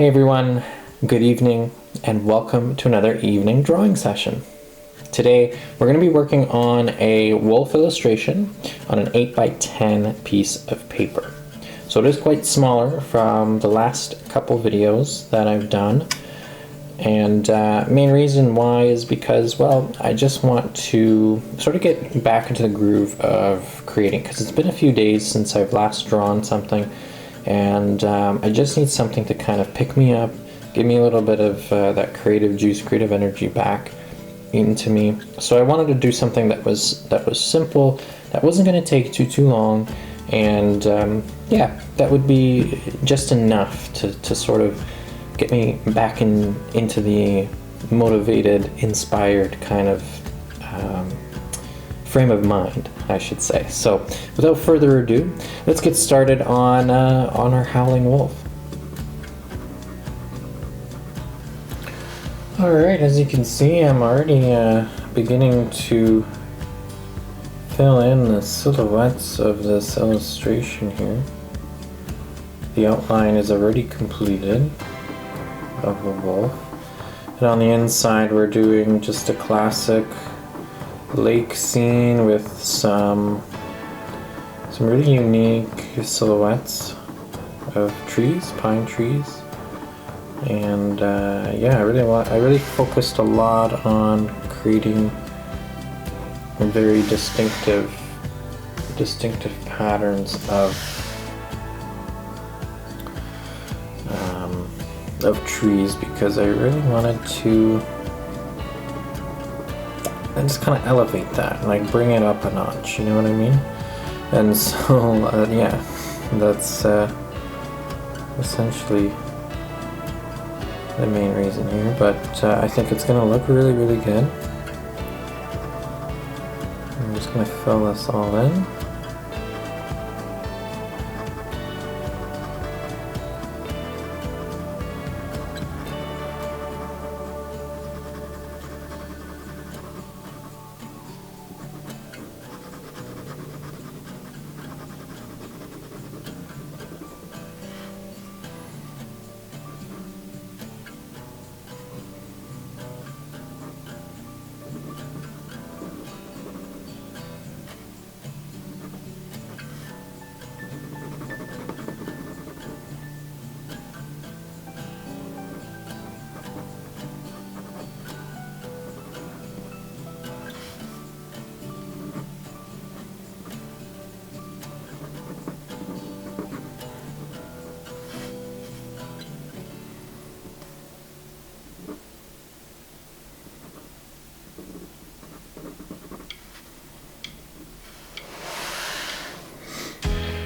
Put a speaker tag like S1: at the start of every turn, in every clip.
S1: Hey everyone, good evening, and welcome to another evening drawing session. Today we're going to be working on a wolf illustration on an 8x10 piece of paper. So it is quite smaller from the last couple videos that I've done, and main reason why is because, well, I just want to sort of get back into the groove of creating, because it's been a few days since I've last drawn something, and I just need something to kind of pick me up, give me a little bit of that creative juice, creative energy back into me. So I wanted to do something that was simple, that wasn't going to take too long, and yeah, that would be just enough to sort of get me back into the motivated, inspired kind of frame of mind, I should say. So without further ado, let's get started on our Howling Wolf. Alright, as you can see, I'm already beginning to fill in the silhouettes of this illustration here. The outline is already completed of the wolf, and on the inside we're doing just a classic lake scene with some really unique silhouettes of trees, pine trees, and yeah, I really focused a lot on creating very distinctive patterns of trees, because I really wanted to just kind of elevate that and like bring it up a notch, you know what I mean? And so yeah, that's essentially the main reason here, but I think it's gonna look really good. I'm just gonna fill this all in.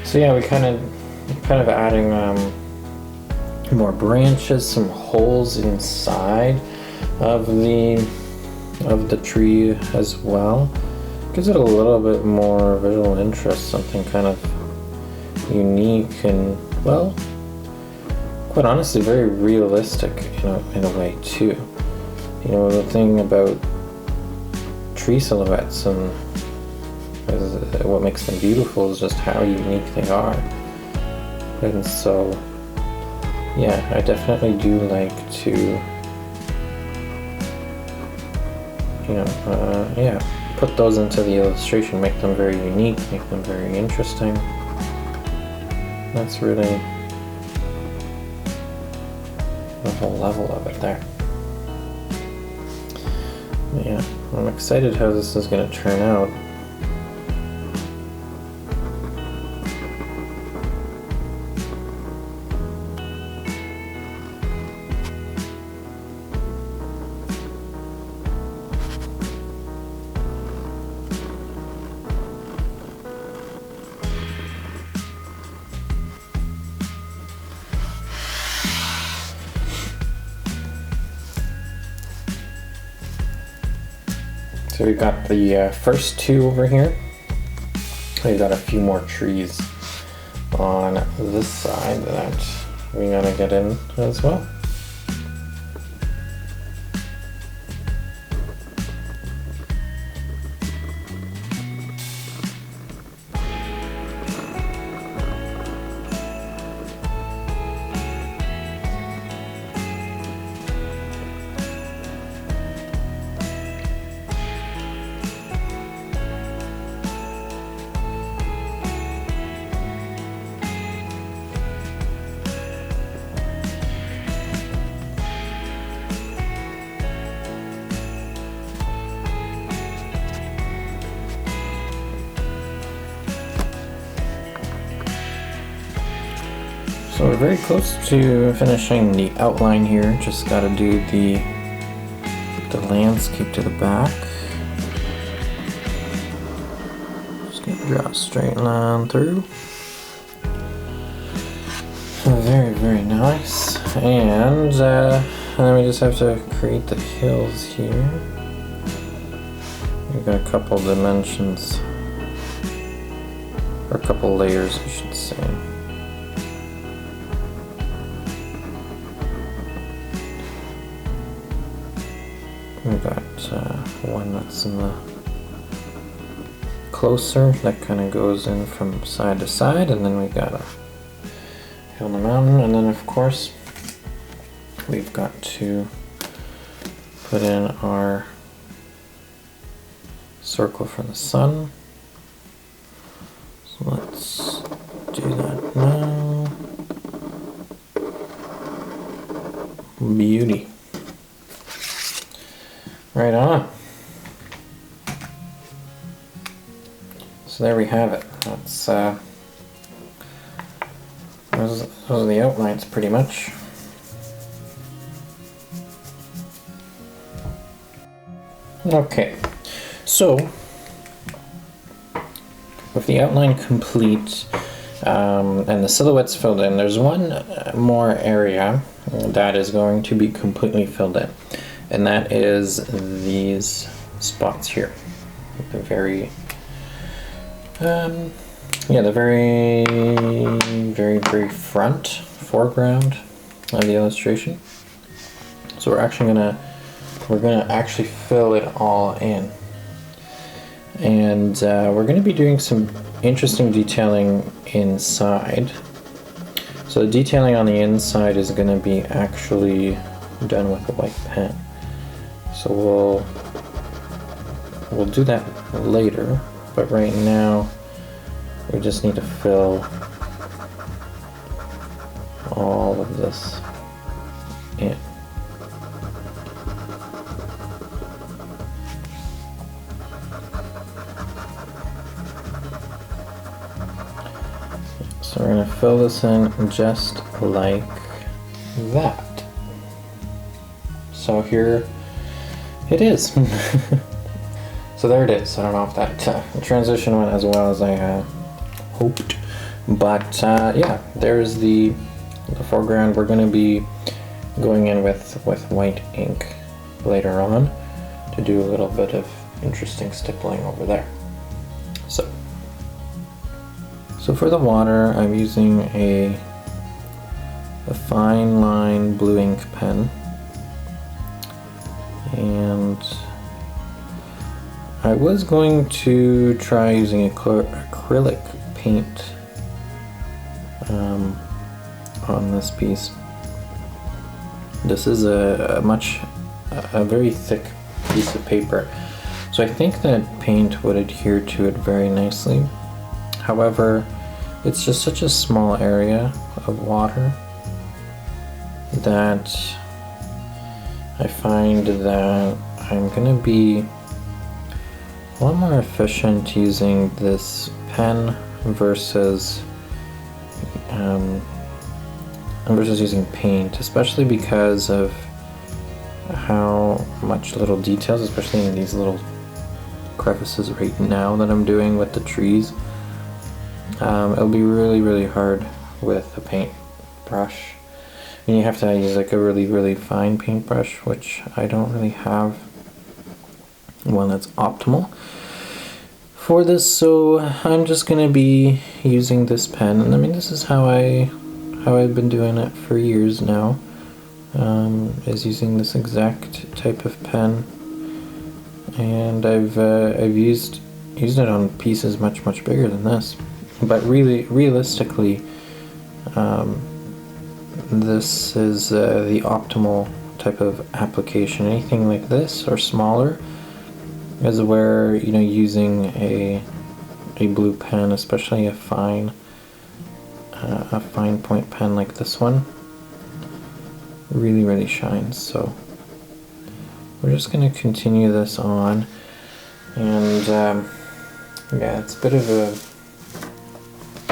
S1: So yeah, we kind of adding more branches, some holes inside of the tree as well. Gives it a little bit more visual interest, something kind of unique and, well, quite honestly, very realistic in a way too. You know, the thing about tree silhouettes and what makes them beautiful is just how unique they are. And so yeah, I definitely do like to yeah, put those into the illustration, make them very unique, make them very interesting. That's really the whole level of it there. Yeah, I'm excited how this is going to turn out. So we've got the first two over here. We've got a few more trees on this side that we gotta get in as well. we're very close to finishing the outline here. Just got to do the landscape to the back. Just gonna draw a straight line through. Very, very nice. And then we just have to create the hills here. We've got a couple dimensions, or a couple layers, I should say. We've got one that's in the closer, that kind of goes in from side to side, and then we got a hill on the mountain, and then of course we've got to put in our circle for the sun. So let's do that now. Beauty. Right on. So there we have it. That's those are the outlines pretty much. Okay, so with the outline complete and the silhouettes filled in, there's one more area that is going to be completely filled in, and that is these spots here. The very the very front foreground of the illustration. So we're gonna actually fill it all in, and we're gonna be doing some interesting detailing inside. So the detailing on the inside is gonna be actually done with a white pen. So we'll do that later, but right now we just need to fill all of this in. So we're going to fill this in just like that. So here it is. So there it is. I don't know if that transition went as well as I hoped, but yeah, there's the foreground. We're going to be going in with white ink later on to do a little bit of interesting stippling over there. So for the water, I'm using a fine line blue ink pen, and I was going to try using acrylic paint on this piece. This is a very thick piece of paper, so I think that paint would adhere to it very nicely. However, it's just such a small area of water that I find that I'm going to be a lot more efficient using this pen versus using paint, especially because of how much little details, especially in these little crevices right now that I'm doing with the trees. It'll be really hard with a paintbrush. And you have to use like a really fine paintbrush, which I don't really have one that's optimal for this. So I'm just gonna be using this pen, and I mean this is how I've been doing it for years now. Is using this exact type of pen, and I've used it on pieces much bigger than this. But realistically, this is the optimal type of application. Anything like this or smaller is where, you know, using a blue pen, especially a fine point pen like this one, really shines. So we're just going to continue this on, and yeah, it's a bit of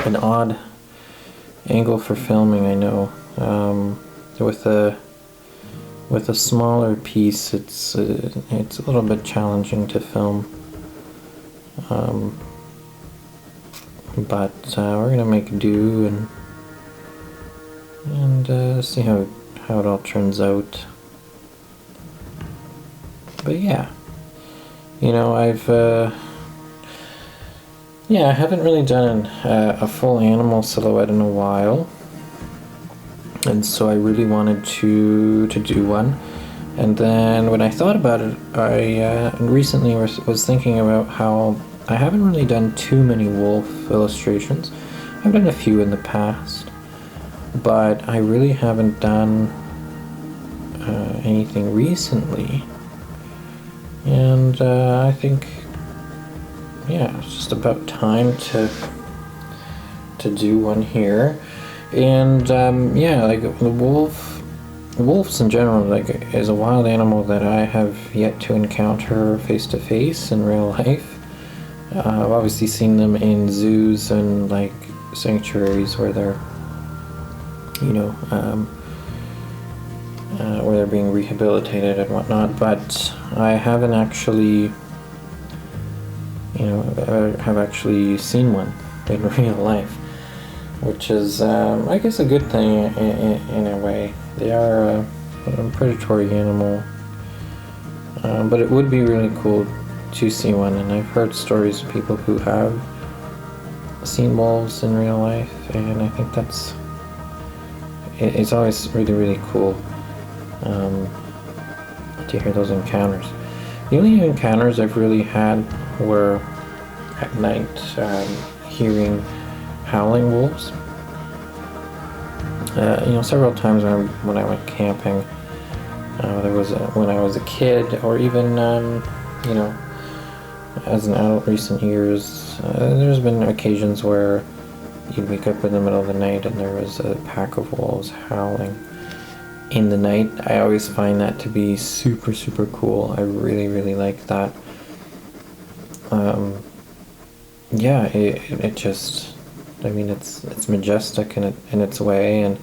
S1: an odd angle for filming, I know. With a smaller piece, it's a little bit challenging to film. But we're gonna make do and see how it all turns out. But yeah, you know, I haven't really done a full animal silhouette in a while, and so I really wanted to do one. And then when I thought about it, I recently was thinking about how I haven't really done too many wolf illustrations. I've done a few in the past, but I really haven't done anything recently. And I think, yeah, it's just about time to do one here. And yeah, like the wolves in general, like, is a wild animal that I have yet to encounter face to face in real life. I've obviously seen them in zoos and like sanctuaries where they're, you know, where they're being rehabilitated and whatnot, but I haven't actually, you know, have actually seen one in real life, which is, I guess, a good thing in a way. They are a predatory animal, but it would be really cool to see one, and I've heard stories of people who have seen wolves in real life, and I think it's always really, really cool to hear those encounters. The only encounters I've really had were at night, hearing howling wolves. You know, several times when I went camping, when I was a kid, or even you know, as an adult recent years, there's been occasions where you'd wake up in the middle of the night and there was a pack of wolves howling in the night. I always find that to be super, super cool. I really, really like that. Yeah, it just, I mean, it's majestic in its way, and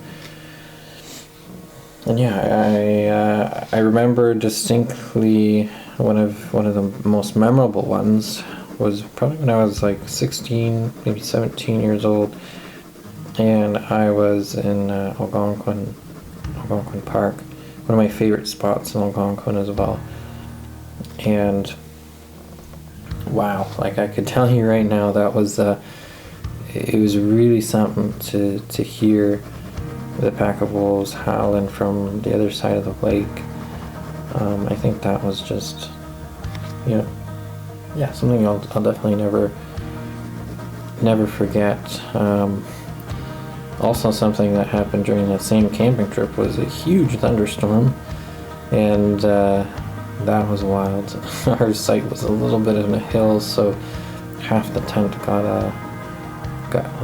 S1: yeah, I remember distinctly one of the most memorable ones was probably when I was like 16, maybe 17 years old, and I was in Algonquin Park, one of my favorite spots in Algonquin as well. And wow, like, I could tell you right now, that was it was really something to hear the pack of wolves howling from the other side of the lake. I think that was just, you know, yeah, something I'll definitely never forget. Also, something that happened during that same camping trip was a huge thunderstorm, and that was wild. Our site was a little bit on a hill, so half the tent got a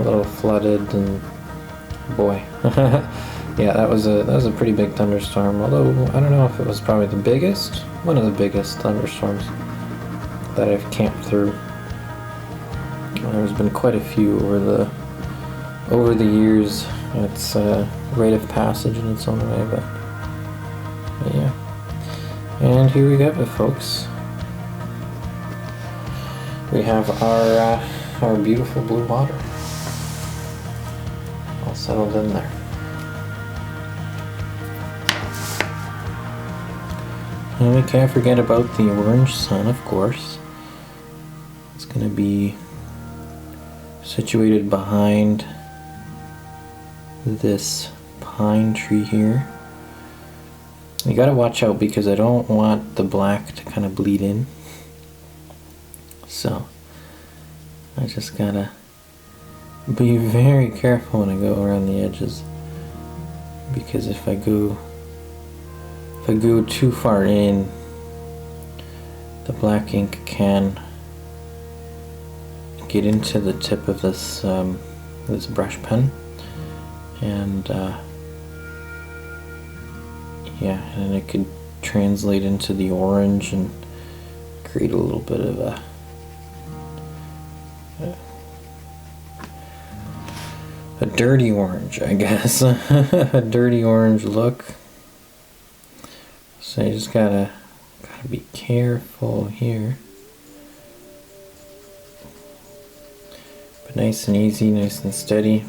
S1: little flooded, and boy, yeah, that was a pretty big thunderstorm. Although I don't know if it was probably one of the biggest thunderstorms that I've camped through. There's been quite a few over the years. It's a rite of passage in its own way, but yeah. And here we have it, folks. We have our beautiful blue water all settled in there. And we can't forget about the orange sun, of course. It's going to be situated behind this pine tree here. You gotta watch out because I don't want the black to kind of bleed in. So I just gotta be very careful when I go around the edges, because if I go too far in, the black ink can get into the tip of this this brush pen, and yeah, and it could translate into the orange and create a little bit of a dirty orange, I guess. A dirty orange look. So you just gotta be careful here. But nice and easy, nice and steady.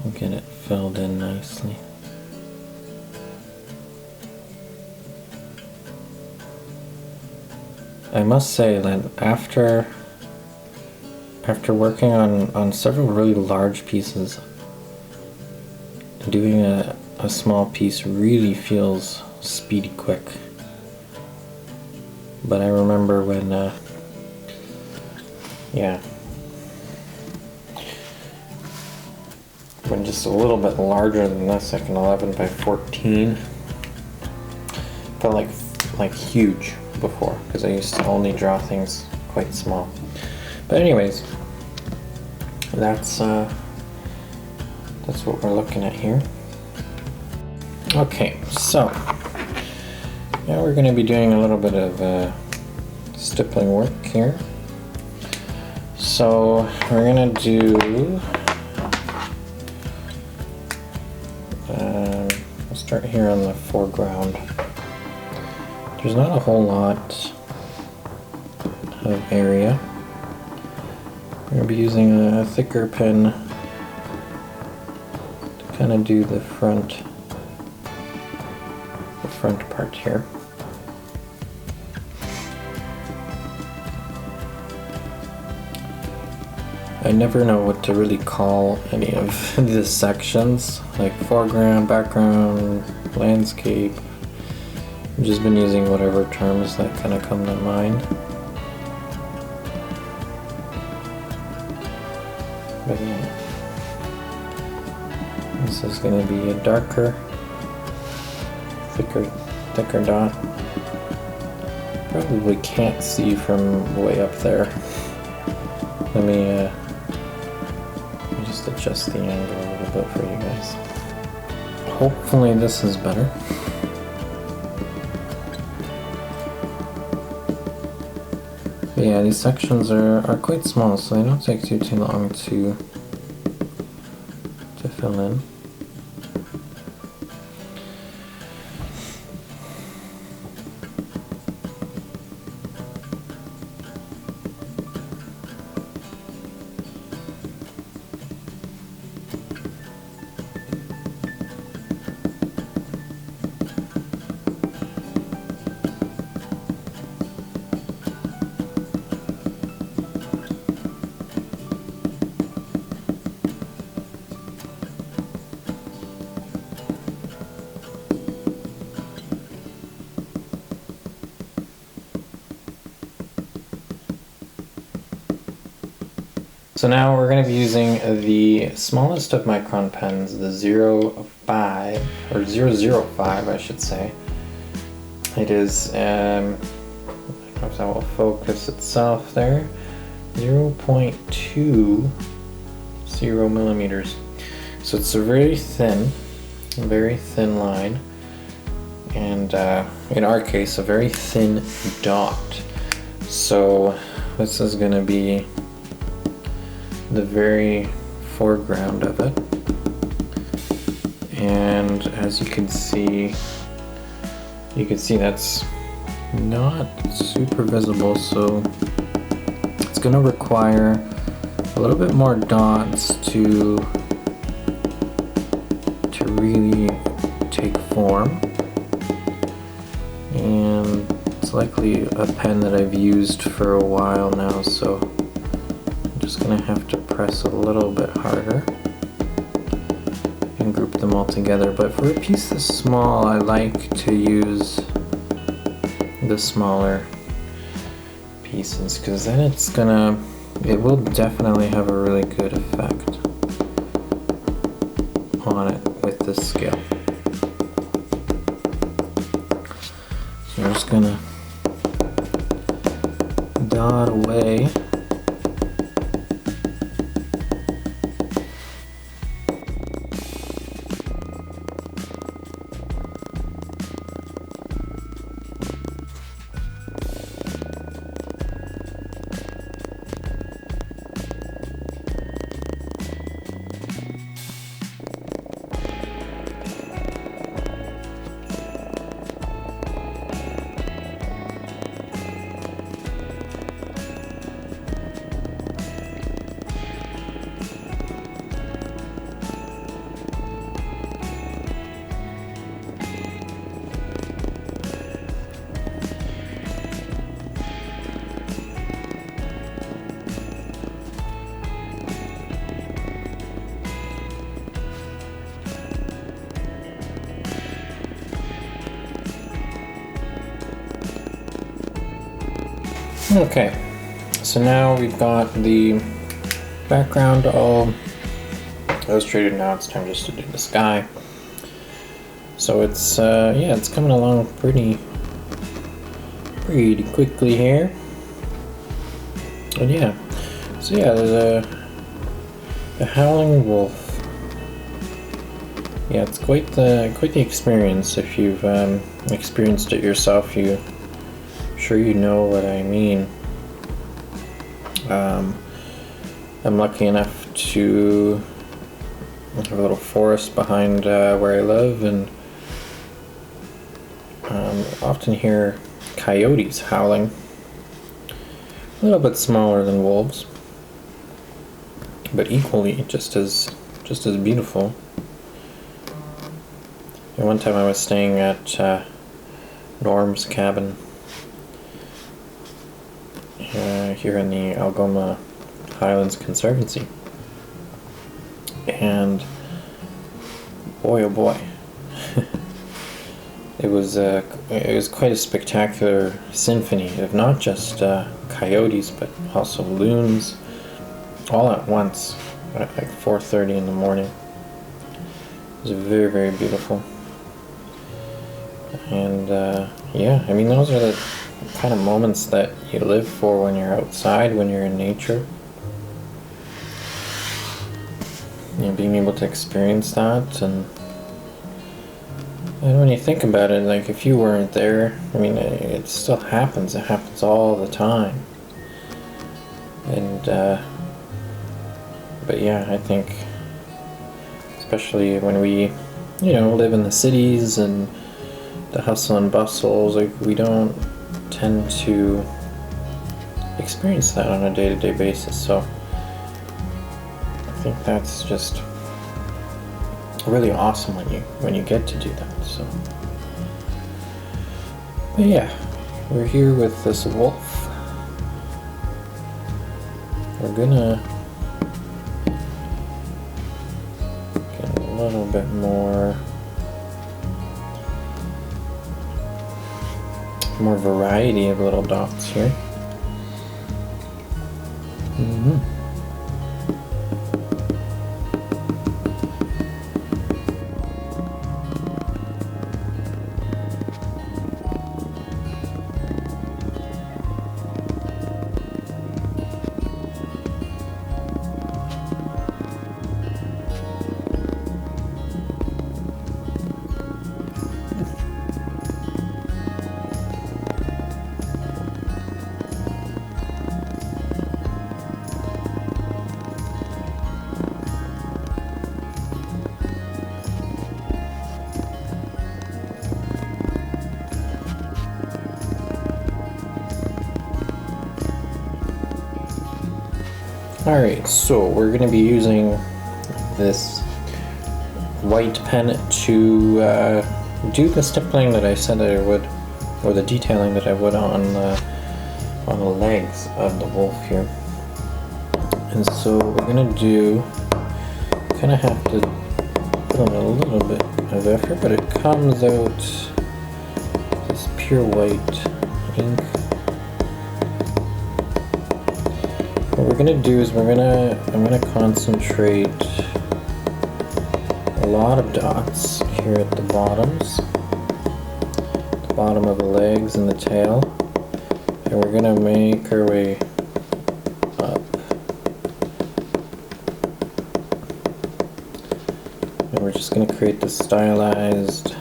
S1: And get it filled in nicely. I must say that after working on several really large pieces, doing a small piece really feels speedy quick. But I remember when, when just a little bit larger than this, like an 11 by 14, felt like huge before, because I used to only draw things quite small. But anyways, that's what we're looking at here. Okay, so now we're going to be doing a little bit of stippling work here. So we're going to do, we'll start here on the foreground. There's not a whole lot of area. We're going to be using a thicker pen to kind of do the front part here. I never know what to really call any of the sections, like foreground, background, landscape. I've just been using whatever terms that kind of come to mind. But yeah, this is going to be a darker, thicker dot. Probably can't see from way up there. Let me just adjust the angle a little bit for you guys. Hopefully this is better. But yeah, these sections are quite small, so they don't take too long to fill in. So now we're going to be using the smallest of micron pens, the 0.5 or 0.05, I should say. It is, I don't know if that will focus itself there, 0.20 millimeters. So it's a very thin line, and in our case, a very thin dot. So this is going to be the very foreground of it, and as you can see that's not super visible, so it's going to require a little bit more dots to really take form, and it's likely a pen that I've used for a while now, so I'm just going to have to press a little bit harder and group them all together. But for a piece this small, I like to use the smaller pieces, because then it will definitely have a really good effect on it with the scale. So I'm just gonna dot away. Okay, so now we've got the background all illustrated. Now it's time just to do the sky. So it's yeah, it's coming along pretty quickly here. And yeah, so yeah, there's a howling wolf. Yeah, it's quite the experience. If you've experienced it yourself, I'm sure you know what I mean. I'm lucky enough to have a little forest behind where I live, and often hear coyotes howling. A little bit smaller than wolves, but equally just as beautiful. And one time I was staying at Norm's cabin here in the Algoma Highlands Conservancy, and boy oh boy, it was quite a spectacular symphony of not just coyotes but also loons, all at once at like 4:30 in the morning. It was very, very beautiful. And yeah, I mean, those are the kind of moments that you live for when you're outside, when you're in nature. You know, being able to experience that, and when you think about it, like if you weren't there, I mean, it still happens. It happens all the time. And but yeah, I think especially when we, live in the cities and the hustle and bustles, like we don't tend to experience that on a day-to-day basis. So I think that's just really awesome when you get to do that. So, but yeah, we're here with this wolf. We're gonna get a little bit more variety of little dots here. Alright, so we're going to be using this white pen to do the stippling that I said I would, or the detailing that I would on the legs of the wolf here. And so we're going to do, kind of have to put on a little bit of effort, but it comes out this pure white ink. What we're gonna do is I'm gonna concentrate a lot of dots here at the bottoms, the bottom of the legs and the tail, and we're gonna make our way up. And we're just gonna create this stylized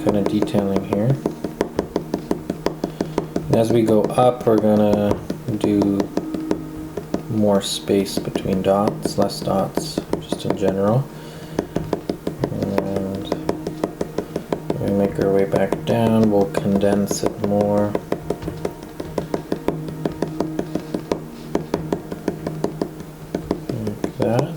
S1: kind of detailing here. And as we go up, we're gonna do more space between dots, less dots, just in general. And when we make our way back down, we'll condense it more. Like that.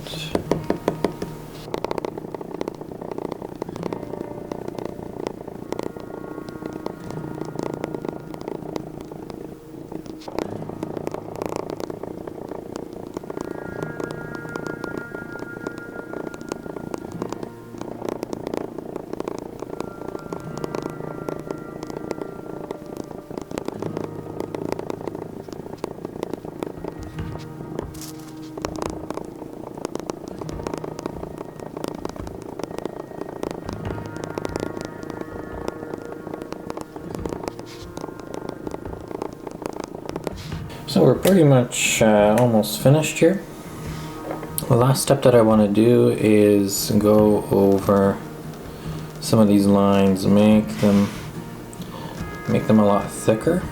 S1: So we're pretty much almost finished here. The last step that I want to do is go over some of these lines, make them a lot thicker.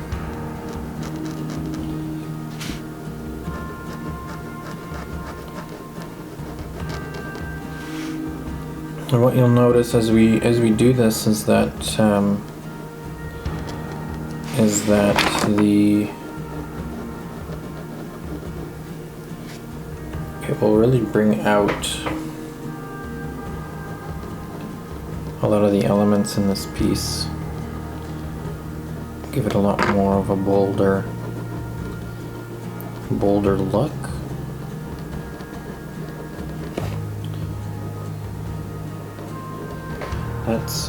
S1: And what you'll notice as we do this is that it will really bring out a lot of the elements in this piece. Give it a lot more of a bolder look. That's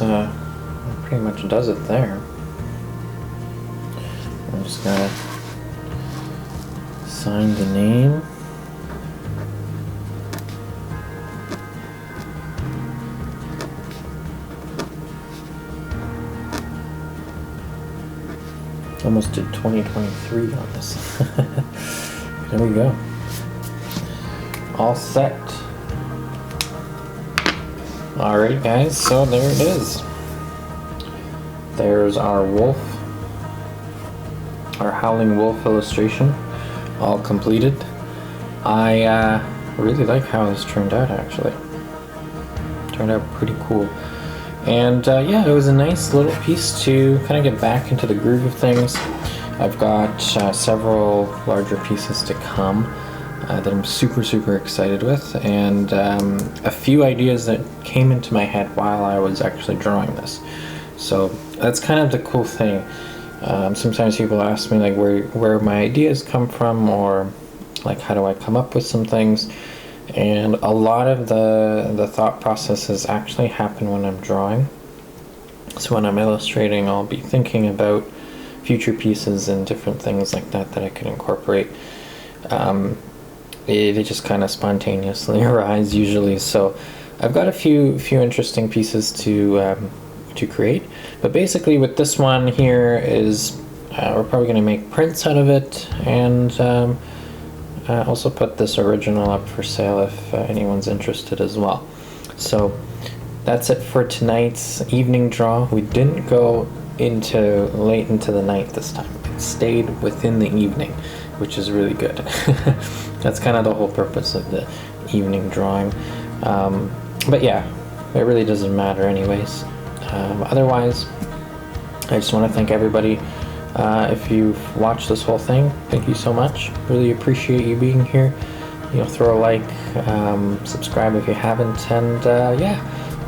S1: pretty much does it there. I'm just gonna sign the name. Almost did 2023 on this. There we go. All set. Alright guys, so there it is. There's our wolf, our Howling Wolf illustration, all completed. I really like how this turned out actually. Turned out pretty cool. And yeah, it was a nice little piece to kind of get back into the groove of things. I've got several larger pieces to come that I'm super excited with, and a few ideas that came into my head while I was actually drawing this. So that's kind of the cool thing. Sometimes people ask me like where my ideas come from, or like how do I come up with some things. And a lot of the thought processes actually happen when I'm drawing. So when I'm illustrating, I'll be thinking about future pieces and different things like that that I can incorporate. They just kind of spontaneously arise usually. So I've got a few interesting pieces to create. But basically with this one here is we're probably going to make prints out of it, and also put this original up for sale if anyone's interested as well. So that's it for tonight's evening draw. We didn't go late into the night this time. It stayed within the evening, which is really good. That's kind of the whole purpose of the evening drawing. But yeah, it really doesn't matter anyways. Otherwise, I just want to thank everybody. If you've watched this whole thing, thank you so much. Really appreciate you being here. You know, throw a like, subscribe if you haven't, and yeah,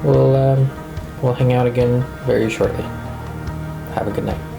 S1: we'll hang out again very shortly. Have a good night.